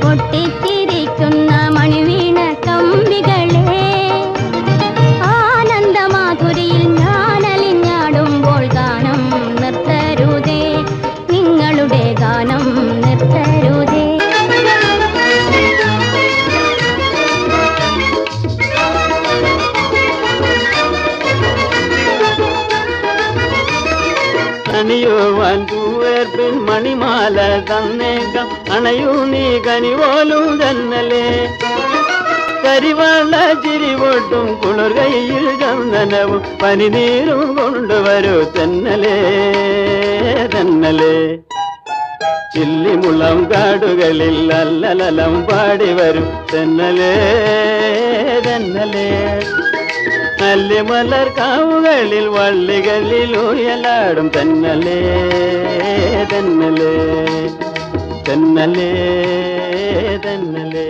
പൊട്ടിച്ചിരിക്കുന്ന മണിവീണ കമ്പികളെ ആനന്ദമാധുരിയിൽ ഞാൻ അലിഞ്ഞാടുമ്പോൾ ഗാനം നിർത്തരുതേ, നിങ്ങളുടെ ഗാനം നിർത്തരുതേ. അണിയുവാൻ പൂവേർപ്പിൻ മണിമാല തന്നേക്കാം, അണയൂ നീ കനിപോലും തന്നലേ. കരിവാള ചിരിവോട്ടും കുളിർകയിൽ ചന്ദനവും പനിനീരും കൊണ്ടുവരൂ തെന്നലേ തെന്നലേ. ചില്ലിമുളം കാടുകളിൽ അല്ലലലം പാടി വരും തെന്നലേ തെന്നലേ. അല്ലിമലർ കാവുകളിൽ വള്ളികളിൽ ഉയലാടും തെന്നലേ തെന്നലേ തെന്നലേ തെന്നലേ.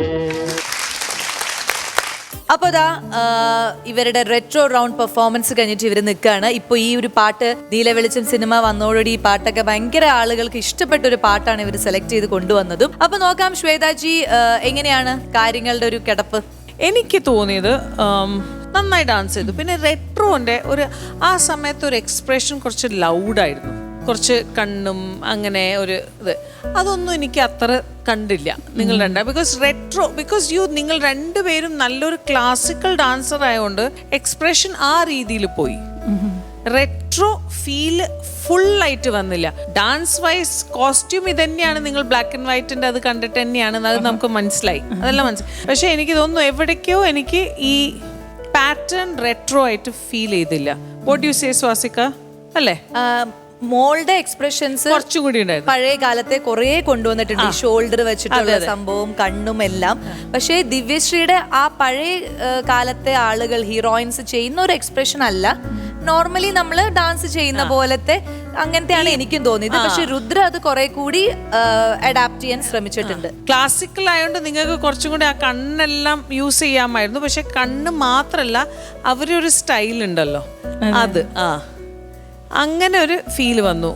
അപ്പോൾ ദാ ഇവരുടെ റെട്രോ റൗണ്ട് പെർഫോമൻസ് കഴിഞ്ഞിട്ട് ഇവർ നിൽക്കുകയാണ്. ഇപ്പോൾ ഈ ഒരു പാട്ട് നീലവെളിച്ചം സിനിമ വന്നതോടുകൂടി ഈ പാട്ടൊക്കെ ഭയങ്കര ആളുകൾക്ക് ഇഷ്ടപ്പെട്ട ഒരു പാട്ടാണ് ഇവർ സെലക്ട് ചെയ്ത് കൊണ്ടുവന്നതും. അപ്പോൾ നോക്കാം ശ്വേതാജി, എങ്ങനെയാണ് കാര്യങ്ങളുടെ ഒരു കിടപ്പ്? എനിക്ക് തോന്നിയത് നന്നായി ഡാൻസ് ചെയ്തു. പിന്നെ റെട്രോന്റെ ഒരു ആ സമയത്ത് ഒരു എക്സ്പ്രഷൻ കുറച്ച് ലൗഡായിരുന്നു, കുറച്ച് കണ്ണും അങ്ങനെ ഒരു ഇത്, അതൊന്നും എനിക്ക് അത്ര കണ്ടില്ല നിങ്ങൾ രണ്ടാ. ബിക്കോസ് നിങ്ങൾ രണ്ടുപേരും നല്ലൊരു ക്ലാസിക്കൽ ഡാൻസർ ആയതുകൊണ്ട് എക്സ്പ്രഷൻ ആ രീതിയിൽ പോയി. റെട്രോ ഫീല് ഫുള്ളായിട്ട് വന്നില്ല. ഡാൻസ് വൈസ് കോസ്റ്റ്യൂം ഇത് തന്നെയാണ്, നിങ്ങൾ ബ്ലാക്ക് ആൻഡ് വൈറ്റിന്റെ അത് കണ്ടിട്ട് തന്നെയാണ്, അത് നമുക്ക് മനസ്സിലായി, അതെല്ലാം മനസ്സിലായി. പക്ഷെ എനിക്ക് തോന്നുന്നു എവിടേക്കോ എനിക്ക് ഈ പാറ്റേൺ റെട്രോ ആയിട്ട് ഫീൽ ചെയ്തില്ല. What you say Swasika? അല്ലേ? മോളുടെ എക്സ്പ്രഷൻസ് കുറച്ചുകൂടി ഉണ്ടായിരുന്നു. പഴയ കാലത്തെ കുറെ കൊണ്ടുവന്നിട്ടുണ്ട്, ഷോൾഡർ വെച്ചിട്ടുള്ള സംഭവം, കണ്ണും എല്ലാം. പക്ഷേ ദിവ്യശ്രീയുടെ ആ പഴയ കാലത്തെ ആളുകൾ ഹീറോയിൻസ് ചെയ്യുന്ന ഒരു എക്സ്പ്രഷൻ അല്ല, നോർമലി നമ്മൾ ഡാൻസ് ചെയ്യുന്ന പോലത്തെ അങ്ങനത്തെയാണ് എനിക്കും തോന്നിയത്. പക്ഷെ രുദ്ര അത് കുറെ കൂടി അഡാപ്റ്റ് ചെയ്യാൻ ശ്രമിച്ചിട്ടുണ്ട്. ക്ലാസിക്കൽ ആയതുകൊണ്ട് നിങ്ങൾക്ക് കുറച്ചും കൂടി ആ കണ്ണെല്ലാം യൂസ് ചെയ്യാമായിരുന്നു. പക്ഷെ കണ്ണ് മാത്രല്ല, അവരൊരു സ്റ്റൈൽ ഉണ്ടല്ലോ, അത് അങ്ങനെ ഒരു ഫീൽ വന്നു.